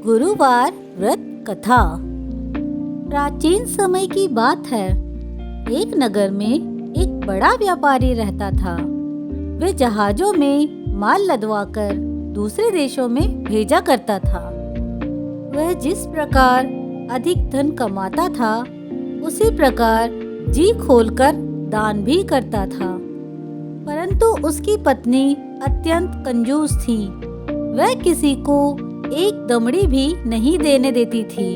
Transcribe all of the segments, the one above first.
गुरुवार व्रत कथा। प्राचीन समय की बात है। एक नगर में एक बड़ा व्यापारी रहता था। वे जहाजों में माल लदवाकर दूसरे देशों में भेजा करता था। वह जिस प्रकार अधिक धन कमाता था, उसी प्रकार जी खोलकर दान भी करता था। परंतु उसकी पत्नी अत्यंत कंजूस थी। वह किसी को एक दमड़ी भी नहीं देने देती थी।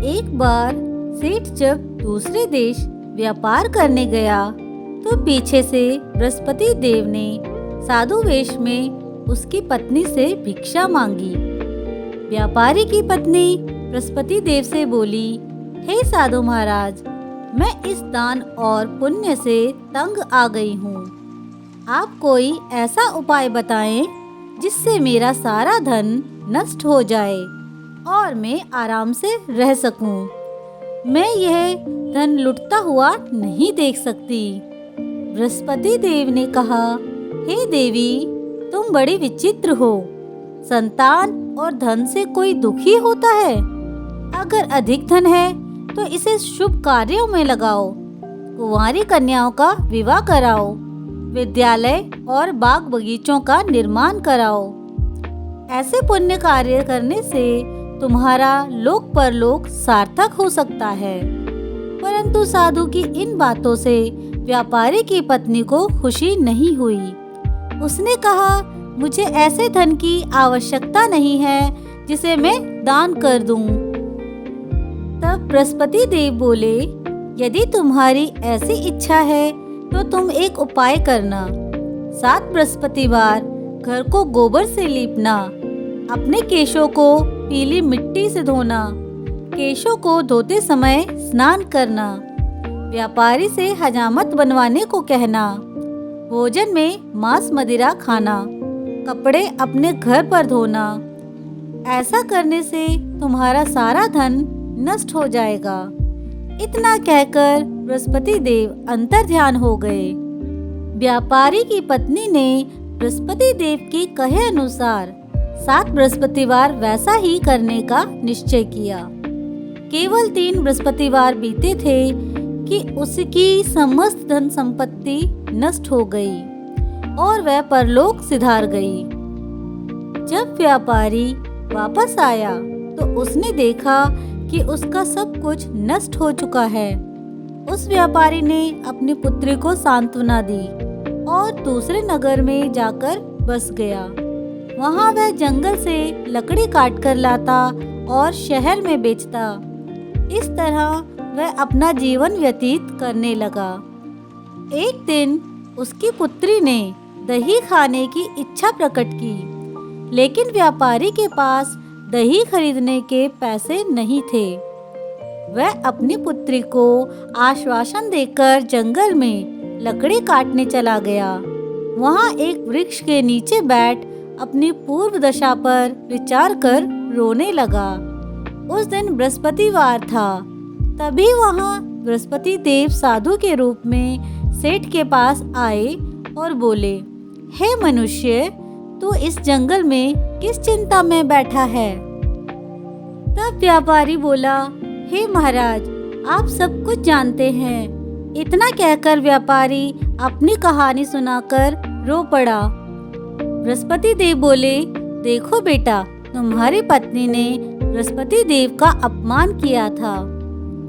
एक बार सेठ जब दूसरे देश व्यापार करने गया, तो पीछे से बृहस्पति देव ने साधु वेश में उसकी पत्नी से भिक्षा मांगी। व्यापारी की पत्नी बृहस्पति देव से बोली, हे साधु महाराज, मैं इस दान और पुण्य से तंग आ गई हूँ। आप कोई ऐसा उपाय बताएं जिससे मेरा सारा धन नष्ट हो जाए और मैं आराम से रह सकूं। मैं यह धन लुटता हुआ नहीं देख सकती। बृहस्पति देव ने कहा, हे देवी, तुम बड़ी विचित्र हो। संतान और धन से कोई दुखी होता है? अगर अधिक धन है तो इसे शुभ कार्यों में लगाओ। कुंवारी कन्याओं का विवाह कराओ। विद्यालय और बाग बगीचों का निर्माण कराओ। ऐसे पुण्य कार्य करने से तुम्हारा लोक परलोक सार्थक हो सकता है। परंतु साधु की इन बातों से व्यापारी की पत्नी को खुशी नहीं हुई। उसने कहा, मुझे ऐसे धन की आवश्यकता नहीं है जिसे मैं दान कर दूं। तब बृहस्पति देव बोले, यदि तुम्हारी ऐसी इच्छा है तो तुम एक उपाय करना। 7 बृहस्पतिवार घर को गोबर से लीपना, अपने केशों को पीली मिट्टी से धोना, केशों को धोते समय स्नान करना, व्यापारी से हजामत बनवाने को कहना, भोजन में मांस मदिरा खाना, कपड़े अपने घर पर धोना। ऐसा करने से तुम्हारा सारा धन नष्ट हो जाएगा। इतना कहकर बृहस्पति देव अंतर ध्यान हो गए। व्यापारी की पत्नी ने बृहस्पति देव के कहे अनुसार 7 बृहस्पतिवार वैसा ही करने का निश्चय किया। केवल 3 बृहस्पतिवार बीते थे कि उसकी समस्त धन संपत्ति नष्ट हो गई और वह परलोक सिधार गई। जब व्यापारी वापस आया तो उसने देखा कि उसका सब कुछ नष्ट हो चुका है। उस व्यापारी ने अपनी पुत्री को सांत्वना दी और दूसरे नगर में जाकर बस गया। वहां वह जंगल से लकड़ी काट कर लाता और शहर में बेचता। इस तरह वह अपना जीवन व्यतीत करने लगा। एक दिन उसकी पुत्री ने दही खाने की इच्छा प्रकट की, लेकिन व्यापारी के पास दही खरीदने के पैसे नहीं थे। वह अपनी पुत्री को आश्वासन देकर जंगल में लकड़ी काटने चला गया। वहां एक वृक्ष के नीचे बैठ अपनी पूर्व दशा पर विचार कर रोने लगा। उस दिन बृहस्पतिवार था। तभी वहां बृहस्पति देव साधु के रूप में सेठ के पास आए और बोले, हे मनुष्य, तू इस जंगल में किस चिंता में बैठा है? तब व्यापारी बोला, हे महाराज, आप सब कुछ जानते हैं। इतना कहकर व्यापारी अपनी कहानी सुनाकर रो पड़ा। बृहस्पति देव बोले, देखो बेटा, तुम्हारी पत्नी ने बृहस्पति देव का अपमान किया था,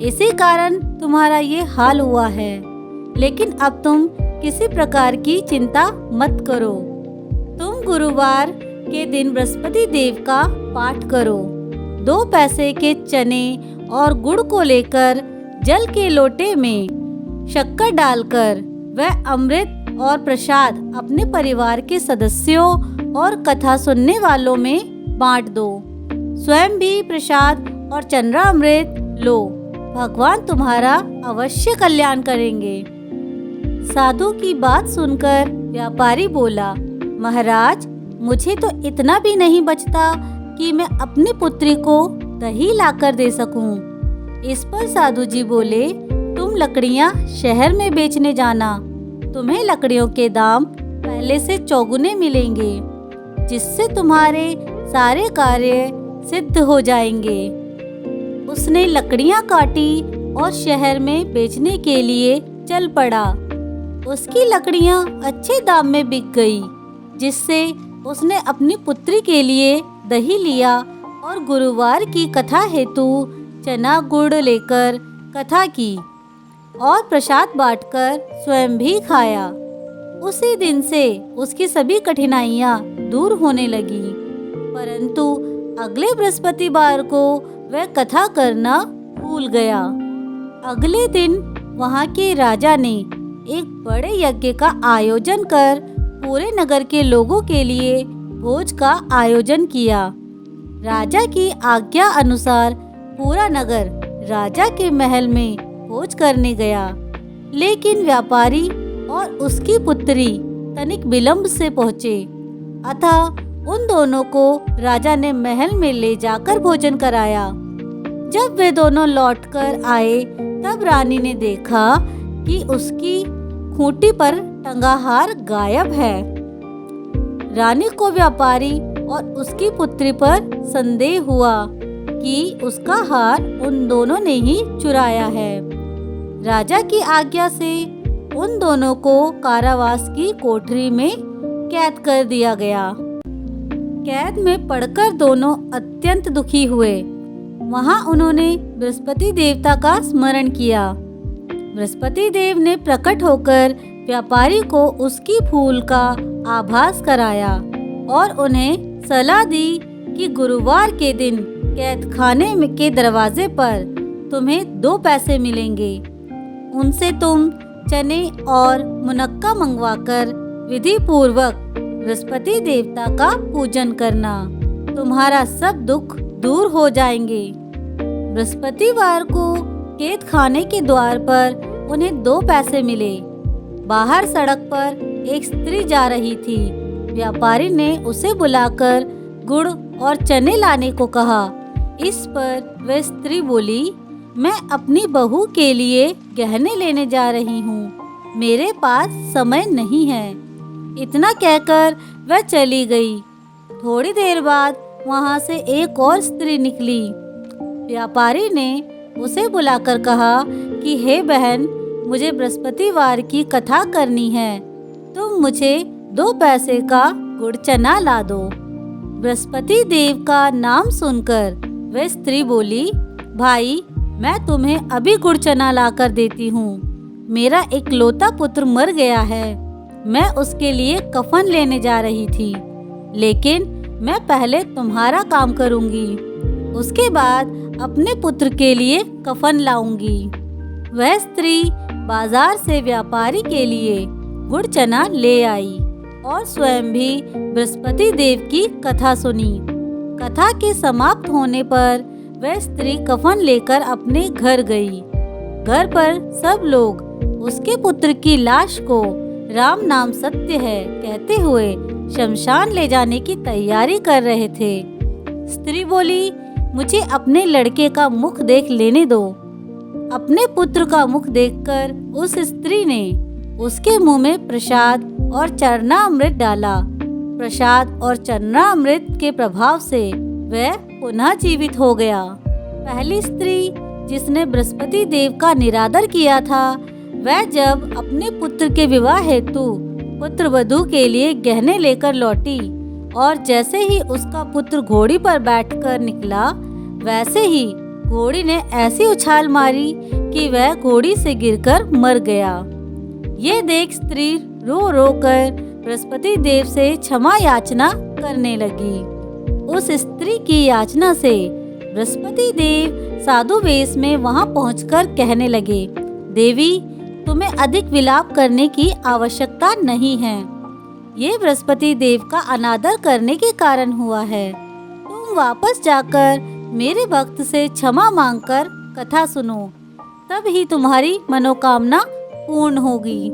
इसी कारण तुम्हारा ये हाल हुआ है। लेकिन अब तुम किसी प्रकार की चिंता मत करो। तुम गुरुवार के दिन बृहस्पति देव का पाठ करो। 2 पैसे के चने और गुड़ को लेकर जल के लोटे में शक्कर डालकर वह अमृत और प्रसाद अपने परिवार के सदस्यों और कथा सुनने वालों में बांट दो। स्वयं भी प्रसाद और चंद्रा अमृत लो। भगवान तुम्हारा अवश्य कल्याण करेंगे। साधु की बात सुनकर व्यापारी बोला, महाराज, मुझे तो इतना भी नहीं बचता कि मैं अपनी पुत्री को दही लाकर दे सकूं। इस पर साधु जी बोले, तुम लकड़ियां शहर में बेचने जाना। तुम्हें लकड़ियों के दाम पहले से चौगुने मिलेंगे, जिससे तुम्हारे सारे कार्य सिद्ध हो जाएंगे। उसने लकड़ियां काटी और शहर में बेचने के लिए चल पड़ा। उसकी लकड़ियां अच्छे दाम में बिक गई, जिससे उसने अपनी पुत्री के लिए दही लिया और गुरुवार की कथा हेतु चना गुड़ लेकर कथा की और प्रसाद बांटकर स्वयं भी खाया। उसी दिन से उसकी सभी कठिनाइयां दूर होने लगी। परंतु अगले बृहस्पतिवार को वह कथा करना भूल गया। अगले दिन वहां के राजा ने एक बड़े यज्ञ का आयोजन कर पूरे नगर के लोगों के लिए भोज का आयोजन किया। राजा की आज्ञा अनुसार पूरा नगर राजा के महल में भोज करने गया, लेकिन व्यापारी और उसकी पुत्री तनिक विलंब से पहुँचे। अतः उन दोनों को राजा ने महल में ले जाकर भोजन कराया। जब वे दोनों लौटकर आए, तब रानी ने देखा कि उसकी खूंटी पर टंगा हार गायब है। रानी को व्यापारी और उसकी पुत्री पर संदेह हुआ कि उसका हार उन दोनों ने ही चुराया है। राजा की आज्ञा से उन दोनों को कारावास की कोठरी में कैद कर दिया गया। कैद में पड़कर दोनों अत्यंत दुखी हुए। वहां उन्होंने बृहस्पति देवता का स्मरण किया। बृहस्पति देव ने प्रकट होकर व्यापारी को उसकी भूल का आभास कराया और उन्हें सलाह दी कि गुरुवार के दिन कैद खाने के दरवाजे पर तुम्हें 2 पैसे मिलेंगे। उनसे तुम चने और मुनक्का मंगवाकर विधि पूर्वक बृहस्पति देवता का पूजन करना। तुम्हारा सब दुख दूर हो जाएंगे। बृहस्पतिवार को कैद खाने के द्वार पर उन्हें 2 पैसे मिले। बाहर सड़क पर एक स्त्री जा रही थी। व्यापारी ने उसे बुलाकर गुड़ और चने लाने को कहा। इस पर वह स्त्री बोली, मैं अपनी बहू के लिए गहने लेने जा रही हूँ, मेरे पास समय नहीं है। इतना कहकर वह चली गई। थोड़ी देर बाद वहाँ से एक और स्त्री निकली। व्यापारी ने उसे बुलाकर कहा कि हे बहन, मुझे बृहस्पतिवार की कथा करनी है, तुम मुझे 2 पैसे का गुड़ चना ला दो। बृहस्पति देव का नाम सुनकर वह स्त्री बोली, भाई, मैं तुम्हें अभी गुड़ चना ला कर देती हूँ। मेरा इकलौता पुत्र मर गया है। मैं उसके लिए कफन लेने जा रही थी, लेकिन मैं पहले तुम्हारा काम करूँगी, उसके बाद अपने पुत्र के लिए कफन लाऊंगी। वह स्त्री बाजार से व्यापारी के लिए गुड़ चना ले आई और स्वयं भी बृहस्पति देव की कथा सुनी। कथा के समाप्त होने पर वह स्त्री कफन लेकर अपने घर गई। घर पर सब लोग उसके पुत्र की लाश को राम नाम सत्य है कहते हुए शमशान ले जाने की तैयारी कर रहे थे। स्त्री बोली, मुझे अपने लड़के का मुख देख लेने दो। अपने पुत्र का मुख देखकर उस स्त्री ने उसके मुंह में प्रसाद और चरणामृत डाला। प्रसाद और चरणामृत के प्रभाव से वह पुनः जीवित हो गया। पहली स्त्री जिसने बृहस्पति देव का निरादर किया था, वह जब अपने पुत्र के विवाह हेतु पुत्र वधू के लिए गहने लेकर लौटी और जैसे ही उसका पुत्र घोड़ी पर बैठकर निकला, वैसे ही घोड़ी ने ऐसी उछाल मारी कि वह घोड़ी से गिरकर मर गया। ये देख स्त्री रो रो कर बृहस्पति देव से क्षमा याचना करने लगी। उस स्त्री की याचना से बृहस्पति देव साधु वेश में वहां पहुंचकर कहने लगे, देवी, तुम्हें अधिक विलाप करने की आवश्यकता नहीं है। ये बृहस्पति देव का अनादर करने के कारण हुआ है। तुम वापस जाकर मेरे भक्त से क्षमा मांगकर कथा सुनो, तब ही तुम्हारी मनोकामना पूर्ण होगी।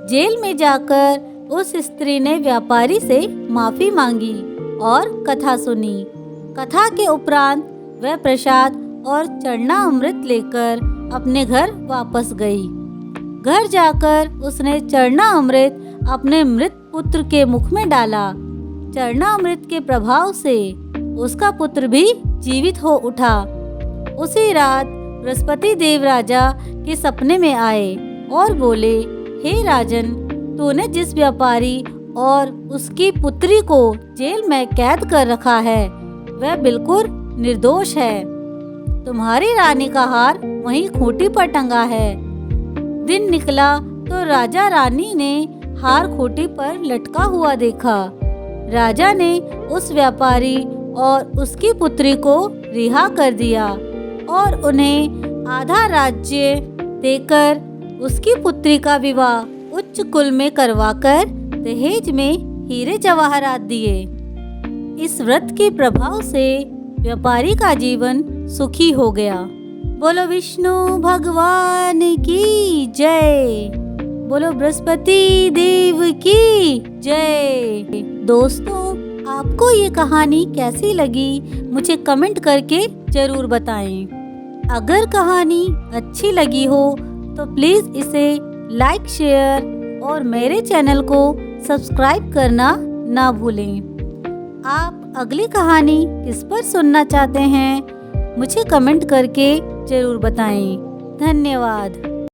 जेल में जाकर उस स्त्री ने व्यापारी से माफी मांगी और कथा सुनी। कथा के उपरांत वह प्रसाद और चरणामृत लेकर अपने घर वापस गई। घर जाकर उसने चरणामृत अपने मृत पुत्र के मुख में डाला। चरणामृत के प्रभाव से उसका पुत्र भी जीवित हो उठा। उसी रात बृहस्पति देव राजा के सपने में आए और बोले, हे राजन, तूने जिस व्यापारी और उसकी पुत्री को जेल में कैद कर रखा है वह बिल्कुल निर्दोष है। तुम्हारी रानी का हार वहीं खूंटी पर टंगा है। दिन निकला तो राजा रानी ने हार खूंटी पर लटका हुआ देखा। राजा ने उस व्यापारी और उसकी पुत्री को रिहा कर दिया और उन्हें आधा राज्य देकर उसकी पुत्री का विवाह उच्च कुल में करवाकर दहेज में हीरे जवाहरात दिए। इस व्रत के प्रभाव से व्यापारी का जीवन सुखी हो गया। बोलो विष्णु भगवान की जय। बोलो बृहस्पति देव की जय। दोस्तों, आपको ये कहानी कैसी लगी मुझे कमेंट करके जरूर बताएं। अगर कहानी अच्छी लगी हो तो प्लीज़ इसे लाइक, शेयर और मेरे चैनल को सब्सक्राइब करना ना भूलें। आप अगली कहानी किस पर सुनना चाहते हैं मुझे कमेंट करके जरूर बताएं। धन्यवाद।